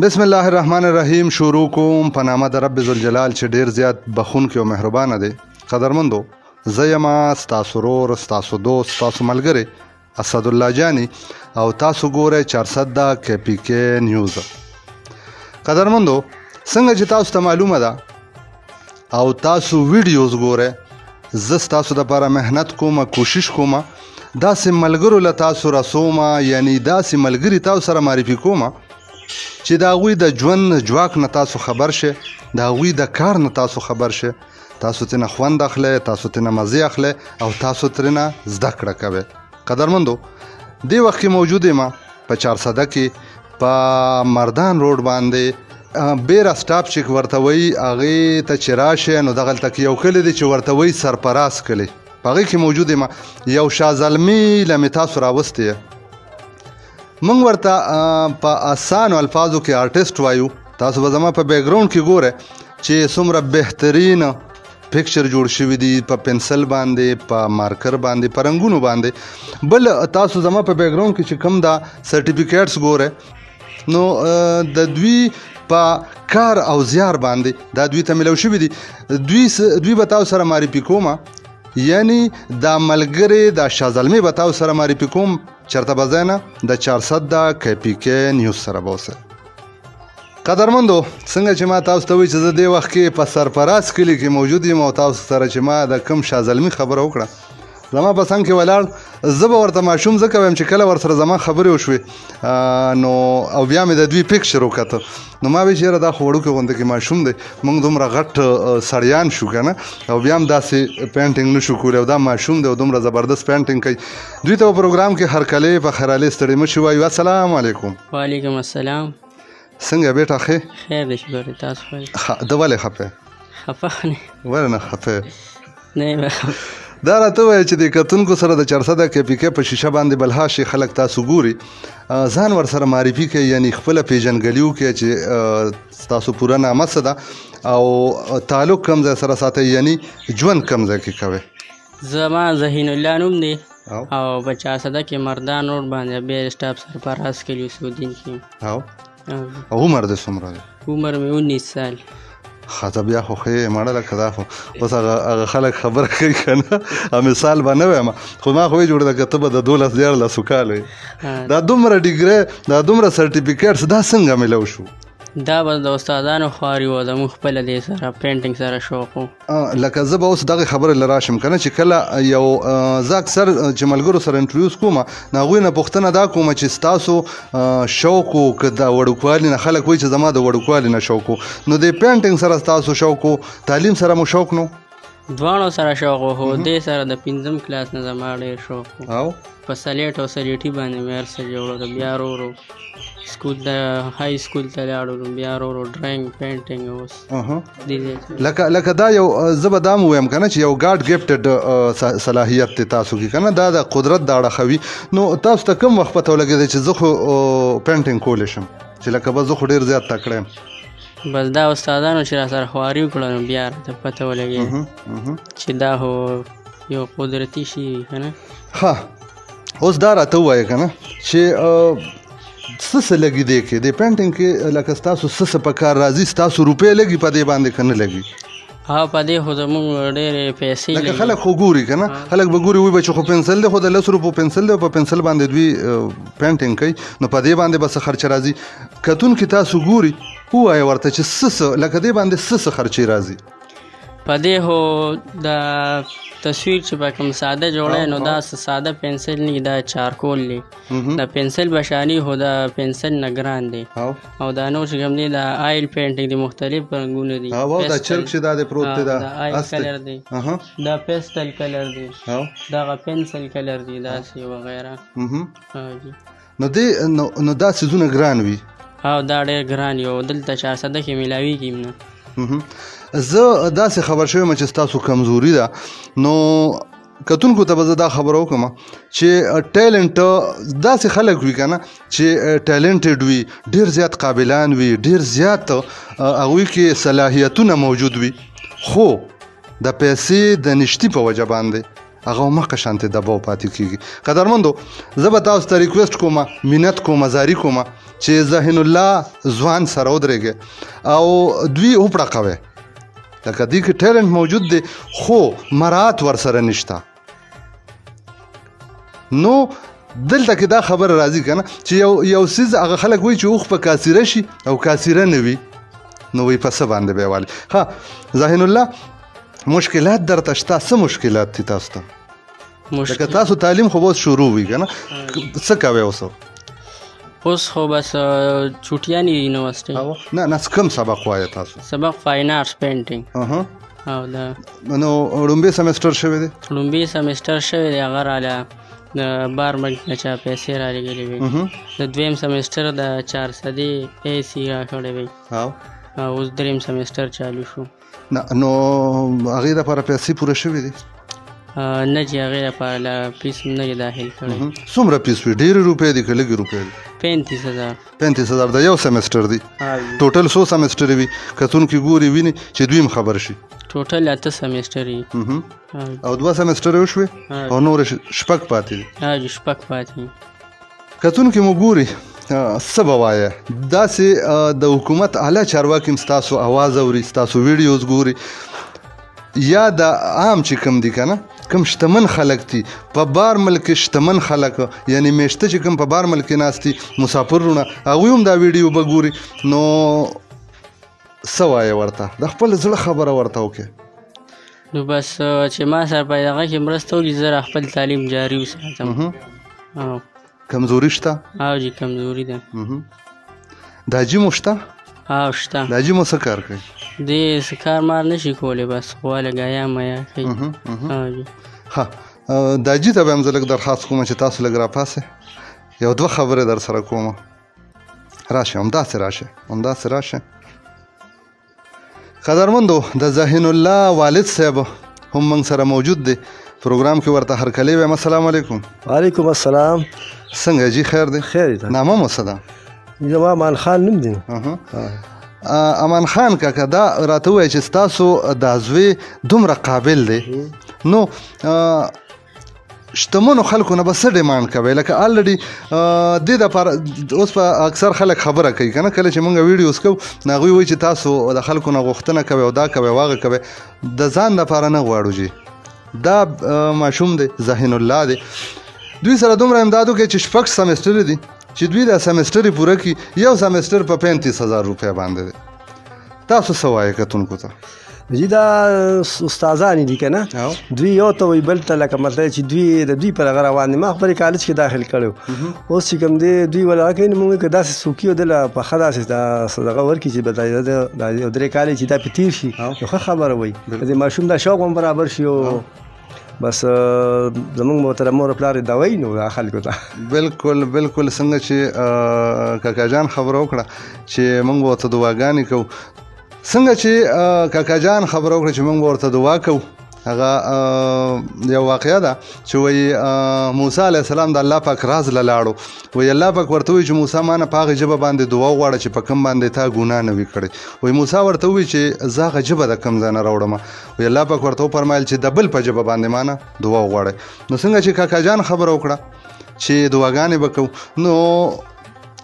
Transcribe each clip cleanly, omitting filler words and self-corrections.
بسم الله الرحمن الرحیم. شروع کوم په نامه د رب ذوالجلال چې ډیر زیات بخونکی او مهربانه دی. قدرمندو، زه یم ستاسو ورور، ستاسو دوست، ستاسو ملګری اسدالله جانی او تاسو ګورئ 400 KPK نیوز. قدرمندو، څنګه چې تاسو ته معلومه ده او تاسو ویډیوز ګورئ، زه ستاسو دپاره محنت کوم، کوشش کوم داسې ملګرو له تاسو رسوم، یعنی داسې ملګري تاسو سره معرفي کوم چې د هغوی د ژوند جواک نه تاسو خبر شئ، د هغوی د کار نه تاسو خبر شئ، تاسو ترېنه خوند اخلئ، تاسو ترېنه مزې اخلئ او تاسو ترېنه زده کړه کوئ. قدرمندو، دې وخت کې موجود یم په 400 کې په مردان روډ باندې بیره سټاپ چې ورته وایي، هغې ته چې راشئ نو دغلته کې یو کلی دی چې ورته وایي سرفراز کلی، په هغې کې موجود یم. یو شازلمي له مې تاسو راوستی موږ ورته په اسانو الفاظو کې آرټسټ وایو. تاسو به زما په بیک ګراوند کې ګوره چې څومره بهترین پکچر جوړ شوي دي په پنسل باندې، په مارکر باندې، په رنګونو باندې. بل تاسو زما په بیک ګراوند کې چې کوم دا سرټیفیکیټس ګوره، نو د دوی په کار او زیار باندې دا دوی ته ملو شوي دي. دوی به تاسو سره معرفي کوم، یعنی دا ملګری دا شازلمي به تاسو سره معرفي کوم. چرته به ځای نه د 400 KPK نیوز سره به اوسئ. قدرمندو، څنګه چې ما تاسو ته وایي چې زه دې وخت کې په سرفراز کلي کې موجود یم او تاسو سره چې ما د کوم شازلمي خبره وکړه، زما په څنګ کې ولاړ، زه به ورته ماشوم ځکه وایم چې کله ورسره زما خبرې وشوې نو او بیا مې د دوی پکچر وکته، نو ما وایي چې یاره دا خو وړوکی غونده کې ماشوم دی، موږ دومره غټ سړیان شو که نه، او بیا هم داسې پینټینګ نه شو کولی، او دا ماشوم دی او دومره زبردست پینټینګ کوي. دوی ته په پروګرام کې هرکلی په خیرالۍ ستړي مه شي وایو. السلام علیکم. وعلیکم السلام. څنګه بیټه ښې؟ خیر دی، شکر دی. تاسو ښه؟ ته ولې خفه؟ خفه نه. ولې نه خفه؟ نه دا راته ووایه چې د کتونکو سره د 400 KPK په شیشه باندې بلهاشي خلک تاسو ګوري، ځان ورسره معرفي کوي، یعنی خپله پیژنګلي وکړي چې تاسو پوره نامه څه ده او تعلق کوم ځای سره ساتئ، یعنی ژوند کوم ځای کې کوئ. زما ذهین الله نوم دی او په 400 کې مردان روډ باندې بیر سټاپ سرفراز کلي اوسېدونکی یم. او عمر دې څومره دی؟ عمر مې 19 سال. ښه، بیا خو ښې مړه لکه دا خو اوس هغه خلک خبره کوي که نه، مثال به نه وایم، خو ما خو وایي جوړه ده که ته به د 12-14 کال وې، دا دومره ډیګرۍ، دا دومره سرټیفیکیټس دا څنګه میلو شو؟ دا به د استادانو خواري وه، زموږ خپله دې سره پینټینګ سره شوق و. لکه زه به اوس دغې خبرې له راشم که نه، چې کله یو زه اکثر چې ملګرو سره انټرویوز کوم نو هغوی نه پوښتنه دا کوم چې ستاسو شوق و که د وړوکوالي نه، خلک وایي چې زما د وړوکوالي نه شوق و، نو د پینټینګ سره ستاسو شوق و، تعلیم سره مو شوق نو؟ دواړو سره شوق و، خو دې سره د 5م کلاس نه زما ډېر شوق و. او په سلیټ او سلیټي باندې مې هر څه جوړو، بیا ورو ورو سکول د های سکول ته لاړو، بیا ورو ورو ډرایینګ پینټینګ اوس لکه دا یو زه به دا م ووایم که نه چې یو ګاډ ګفټډ صلاحیت دی تاسو کې که نه، دا د قدرت د اړخوي. نو تاسو ته کوم وخت پته ولګېدی چې زه خو پینټینګ کولی شم، چې لکه بس زه خو ډېر زیات تکړه یم؟ بس دا استادانو چې را سره خواري وکړه نو بیا راته پته ولګېده چې دا خو یو قدرتي شي وي که نه. ښه، اوس دا راته ووایه که نه چې څه څه لګي دی کې د پینټینګ کې، لکه ستاسو څه څه په کار راځي؟ ستاسو روپۍ لګي په دې باندې که نه لګي؟ په دې خو زموږ ډېرې پیسې لکه خلک خو ګوري که نه، خلک به ګوري وایي به چې خو پنسل دی، خو د 10 روپو پنسل دی او په پنسل باندې دوی پینټینګ کوي، نو په دې باندې به څه خرچه راځي؟ کتونکي تاسو ګوري، ووایه ورته چې څه لکه دې باندې څه خرچې راځي؟ په دې خو د تصویر چې په کوم ساده جوړی نو دا ساده پنسل نه، دا چارکول دی، دا پنسل بشاني خو دا پنسل نه ګران دی، او دا نور چې کوم دی دا آیل پینټینګ دی، مختلف رنګونه دي، دا چرک چې دا دی پروت دی، دا آیل کلر دی، دا پیسټل کلر دی، دغه پنسل کلر دی، داسې وغیره. نو دا څیزونه ګران وي؟ دا ډېر ګران یو، دلته 400 کې میلاویږي نه. زه داسې خبر شوی یم چې ستاسو کمزوري ده، نو کتونکو ته به زه دا خبره وکړم چې ټیلنټ داسې خلک وي که نه چې ټیلنټډ وي، ډېر زیات قابلان وي، ډېر زیات هغوی کې صلاحیتونه موجود وي، خو د پیسې د نشتي په وجه باندې هغه مخکې شانتې دباو پاتې کېږي. قدرمندو زه به تاسو ته ریکویسټ کوم، منت کوم، زاري کوم چې ذهین الله ځوان سره ودرېږئ او دوی وپړقوئ. لکه دې کې ټیلنټ موجود دی خو مراعات ورسره نشته. نو دلته کې دا خبره راځي که نه چې یو څیز هغه خلک وایي چې اوښ په کاسیره شي او کاسیره نه وي، نو وایي په څه باندې به یې والي. ها ذهین الله مشکلات درته شته؟ څه مشکلات دي تاسو ته؟ لکه تاسو تعلیم خو اوس شروع وي که نه، څه کوئ اوس؟ اوس خو بس چوټیانې یونیورسټۍ. نه کوم سبق وایه تاسو؟ سبق فاین آرټس پینټینګ. او دا نو لومبی سمستر شوی دی؟ لومبی سمستر شوی دی، هغه راله د بار ملک نه چا پیسې رالېږلې وي. د دویم سمستر د 400 AC راکړی وي او اوس دریم سمستر چالو شو. نو هغې دپاره پیسې پوره شوې دي؟ نه چې هغې دپاره فیس نه یې داخل کړی. څومره فیس وي؟ ډېرې روپۍ دي که لږې روپۍ دي؟ 35,000. 35,000 د یو سمستر دی. ټوټل څو سمسترې وي؟ کتونکي ګوري ویني چې دوی هم خبر شي. ټوټل 8 سمسترې او 2 سمسترې وشوې او نورې شپږ پاتې دي. شپږ پاتې. کتونکي مو ګوري څه به وایه، داسې د حکومت اعلی چارواکي هم ستاسو اواز اوري، ستاسو ویډیوز ګوري، یا د عام چې کوم دي که نه کوم شتمن خلک دي په بار ملک شتمن خلک، یعنی میشته چې کوم په بار ملک ناست دي مسافرونه، هغوی هم دا ویډیو به ګوري. نو څه وایه ورته؟ د خپل زړه خبره ورته وکړې. نو بس چې ما سره په دغه کې مرسته وکړي، زه خپل تعلیم جاري وساتم. کمزوري شته؟ جی کمزوري ده. داجي مو شته؟ شته. داجي مو څه کار کوي؟ دې څه کار مار نشي کولی، بس خواله ګایا میا کوي. ها داجي ته به هم زه لږ درخواست کوم چې تاسو لږ راپاسئ، یو دوه خبرې در سره کوم. راشئ، همداسې راشئ. قدرمندو د ذهین الله والد صاحب هم موږ سره موجود دی، پروګرام کې ورته هرکلی وایم. السلام علیکم. وعلیکم السلام. څنګه جی؟ خیر دی؟ خیر دی. نامه مو څه ده؟ زما امان خان نوم دی. امان خان کاکا، دا راته ووایه چې ستاسو دا زوی دومره قابل دی، نو شتمنو خلکو نه به څه ډیمانډ کوئ؟ لکه الریډي دې دپاره اوس په اکثر خلک خبره کوي که نه، کله چې موږ ویډیوز کوو نو هغوی وایي چې تاسو د خلکو نه غوښتنه کوئ او دا کوئ واغه کوئ، د ځان دپاره نه غواړو. جي دا ماشوم دی ذهین الله دی، دوی سره دومره امداد وکړئ چې 6 سمسترې دي چې دوی دا سمسترې پوره کړي، یو سمستر په 35,000 روپۍ باندې دی. تاسو څه وایئ کتونکو ته؟ جی دا استادان دي که نه، دوی یو ته وایي بل ته، لکه مطلب چې دوی د دوی پر هغه روان دي. ما خپل کالج کې داخل کړی، اوس چې کوم دی دوی ولا کوي نو موږ که داسې څوکي ودله په ښه داسې دغه ورکړي چې د یو 3 کالې چې دا پې تېر شي، یو ښه خبره وایي، د ماشوم دا شوق هم برابر شي. بس زمونږ محترم مور پلار دا وایي نو دا خلکو ته بالکل څنګه چې کاکا جان خبره وکړه چې موږ به ورته دعاګانې کوو، څنګه چې کاکا جان خبره وکړه چې موږ به ورته دعا کوو، هغه یو واقعه ده چې وایي موسی علیه السلام د الله پاک راز له لاړو، وایي الله پاک ورته وایي چې موسی ما نه په هغې ژبه باندې دعا وغواړه چې په کوم باندې تا ګناه نه وي کړی. وایي موسی ورته ووایي چې زه هغه ژبه د کوم ځای نه راوړم، وایي الله پاک ورته وفرمایل چې د بل په ژبه باندې ما نه دعا وغواړئ. نو څنګه چې کاکا جان خبره وکړه چې دعاګانې به کوو، نو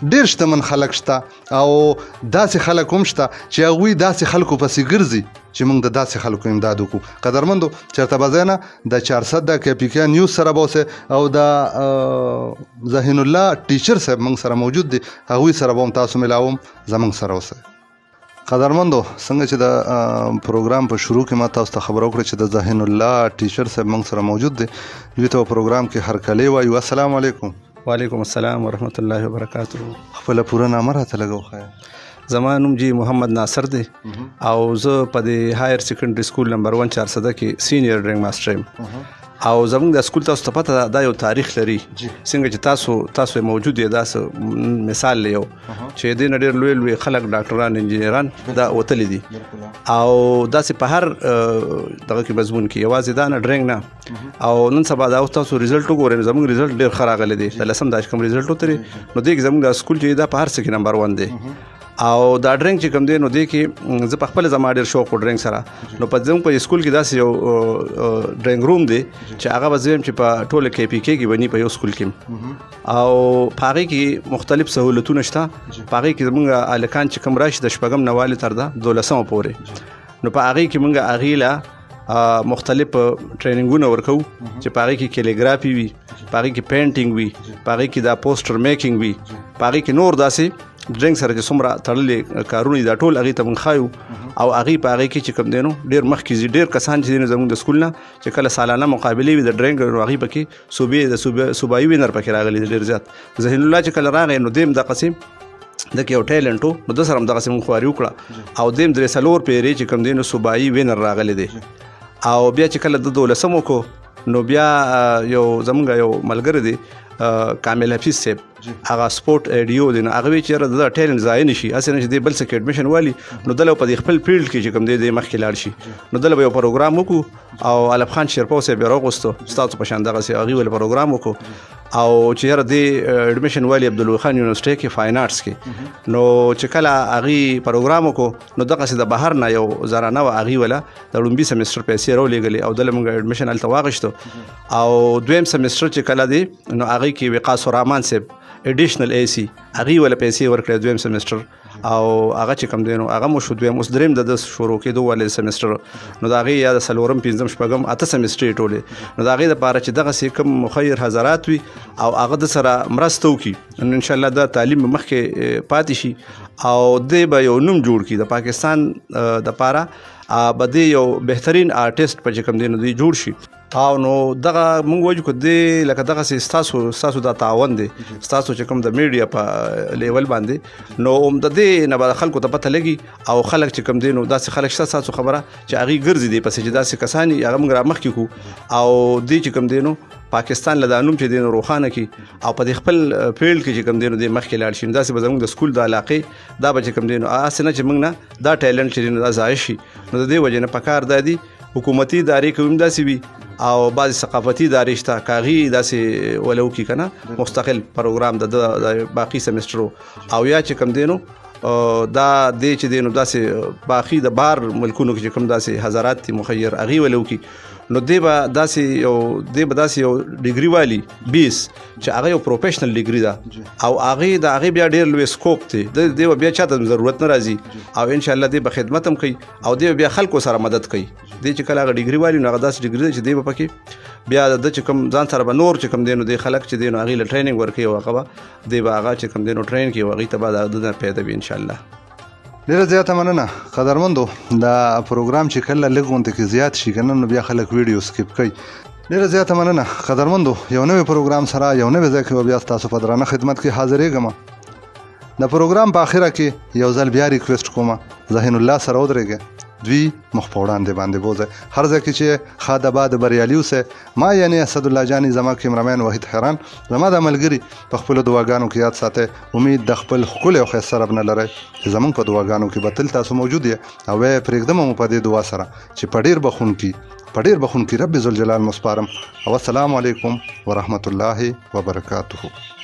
ډېر شتمن خلک شته او داسې خلک هم شته چې هغوی داسې خلکو پسې ګرځي چې موږ د داسې خلکو امداد وکړو. قدرمندو چېرته به ځای نه د 400 د KPK نیوز سره به اوسئ او د ذهین الله ټیچر صاحب موږ سره موجود دی، هغوی سره به هم تاسو ملاوم، زموږ سره اوسئ. قدرمندو څنګه چې د پروګرام په شروع کې ما تاسو ته خبره وکړه چې د ذهین الله ټیچر صاحب موږ سره موجود دی، دوی ته پروګرام کې هرکلی وایو. السلام علیکم. وعلیکم السلام ورحمت الله وبرکاته. خپله پوره نامه راته لږ وښایه. زما نوم جی محمد ناصر دی او زه په د هایر سیکنډري سکول نمبر 1 400 کې سینیئر ډرینګ ماسټر یم. او زموږ د سکول تاسو ته پته ده دا یو تاریخ لري، څنګه چې تاسو موجود یې داسې مثال یو چې دې نه ډېر لوی خلک ډاکټران انجینران دا وتلي دي او داسې په هر دغه کې مضمون کې یوازې دا نه ډرینګ نه. او نن سبا دا تاسو ریزلټ وګورئ، زموږ ریزلټ ډېر ښه راغلی دی، د 10 دا چې کوم ریزلټ وتلی نو دې کې زموږ د سکول چې دا په هر څه کې نمبر 1 دی. او دا ډرینګ چې کوم دی نو دی کې زه په خپل زما ډېر شوق و ډرینګ سره نو په زموږ په سکول کې داسې یو ډرینګ روم دی چې هغه به زه یم چې په ټوله KPK کې بني په یو سکول کې او په هغې کې مختلف سهولتونه شته په هغې کې زموږ هلکان چې کوم راشي د 8 نوالې تر د 12 پورې نو په هغې کې موږ هغې له مختلف ټریننګونه ورکو چې په هغې کې کیلیګرافي وي په هغې کې پینټینګ وي په هغې کې دا پوسټر میکینګ وي په هغې کې نور داسې ډرینګ سره چې څومره تړلې کارونه دا ټول هغې ته موږ ښایو او هغې په هغې کې چې کوم دی نو ډېر مخکې ځي ډېر کسان چې دي نو زموږ د سکول نه چې کله سالانه مقابلې وي د ډرینګ نو هغې پکې صوبایي وینر پکې راغلی دی ډېر زیات ذهین الله چې کله راغی نو دیم دقسې دکې یو ټیلنټ و نو ده سره هم دغسې موږ خواري وکړه او دیم 3 پیرې چې کوم دی نو صوبایي وینر راغلی دی او بیا چې کله د 12 وکړو نو بیا یو زمونږ یو ملګری دی کامل حفیظ صاحب هغه سپورټ ایډیو دی نو هغه وی چې د ټیلنټ ځای نشي اسې نه چې دی بل څه کې اډمیشن والی نو دله په دې خپل فیلډ کې چې کوم دی مخکې لاړ شي نو دله به یو پروګرام وکړو او علب خان شیرپو صاحب یې راوغوستو ستاسو په شان دغسې هغې ول پروګرام وکړو او چې یاره دی اډمیشن والی عبدالوهاب خان یونیورسټۍ کې فاین آرټس کې نو چې کله هغې پروګرام وکړو نو دغسې د بهر نه یو زرانه وه هغې وله د لومبي سمسټر پیسې راولېږلې او دله موږ اډمیشن هلته واخیستو او دویم سمسټر چې کله دی نو هغې کې وقاص الرحمن صاحب اډیشنل AC هغې وله پیسې ورکړې دویم سمسټر او هغه چې کوم دی نو هغه مو شو دویم اوس دریم د شروع کېدو والې سمسټر نو د هغې یا د 4 5 شپږم 8 سمسټرې ټولې نو د هغې دپاره چې دغسې کوم مخیر حضرات وي او هغه د سره مرسته وکړي نو انشاءالله دا تعلیم به مخکې پاتې شي او دی به یو نوم جوړ کړي د پاکستان دپاره به دی یو بهترین آرټسټ په چې کوم دی نو دی جوړ شي او نو دغه موږ وایو که دی لکه دغسې ستاسو دا تعاون دی ستاسو چې کوم د میډیا په لیول باندې نو د دې نه به خلکو ته پته لګي او خلک چې کوم دی نو داسې خلک شته ستاسو خبره چې هغې ګرځي دی پسې چې داسې کسان هغه موږ را مخکې کړو او دی چې کوم دی نو پاکستان له دا نوم چې دی نو روښانه کړي او په دې خپل فیلډ کې چې کوم دی نو دی مخکې لاړ شي داسې به زموږ د سکول د علاقې دا به چې کوم دی نو هسې نه چې موږ نه دا ټیلنټ چې دی نو دا ضایع شي نو د دې وجې نه پکار دا دي حکومتي ادارې کوم داسې وي او بعضې ثقافتي ادارې شته که هغې داسې ولو کړي که نه مستقل پروګرام د باقي سمسټرو او یا چې کوم دی نو دا دی چې دی نو داسې باقي د بار ملکونو کې چې کوم داسې حضرات دي مخیر هغې ولو کړي نو دی به داسې یو ډیګري والی 20 چې هغه یو پروفیشنل ډیګري ده او هغې بیا ډېر لوی سکوپ دی دی به بیا چاته ضرورت نه راځي او انشاءالله دی به خدمت هم کوي او دی بیا خلکو سره مدد کوي دی چې کله هغه ډیګري والی نو هغه داسې ډیګري ده چې دی به پکې بیا د چې کوم ځان سره به نور چې کوم دی نو دی خلک چې دی نو هغې له ټریننګ ورکوي او هغه به دی به هغه چې کوم دی نو ټرین کوي او هغې ته به د نه پیدا وي انشاءالله ډیره زیاته مننه قدرمندو دا پروګرام چې کله لږ غونډه کې زیات شي کنه نو بیا خلک ویډیو سکیپ کوي ډیره زیاته مننه قدرمندو یو نوی پروګرام سره یو نوی ځای کې بیا تاسو په درانه خدمت کې حاضرېږم د پروګرام په اخره کې یو ځل بیا ریکویسټ کوم ذهین الله سره ودرېږئ دوی مخ په وړاندې باندې بوځئ هر ځای کې چې ښاد آباد بریالي اوسئ ما یعنې اسدالله جاني زما کیمرامین وحید حیران زما د ملګري په خپلو دعاګانو کې یاد ساتئ امید د خپل ښکلی او ښایسته رب نه لرئ چې زموږ په دعاګانو کې به تل تاسو موجود یې او ویې پرېږدم مو په دې دعا سره چې په ډېر بخونکي رب ذوالجلال مو سپارم او السلام علیکم ورحمة الله وبرکاته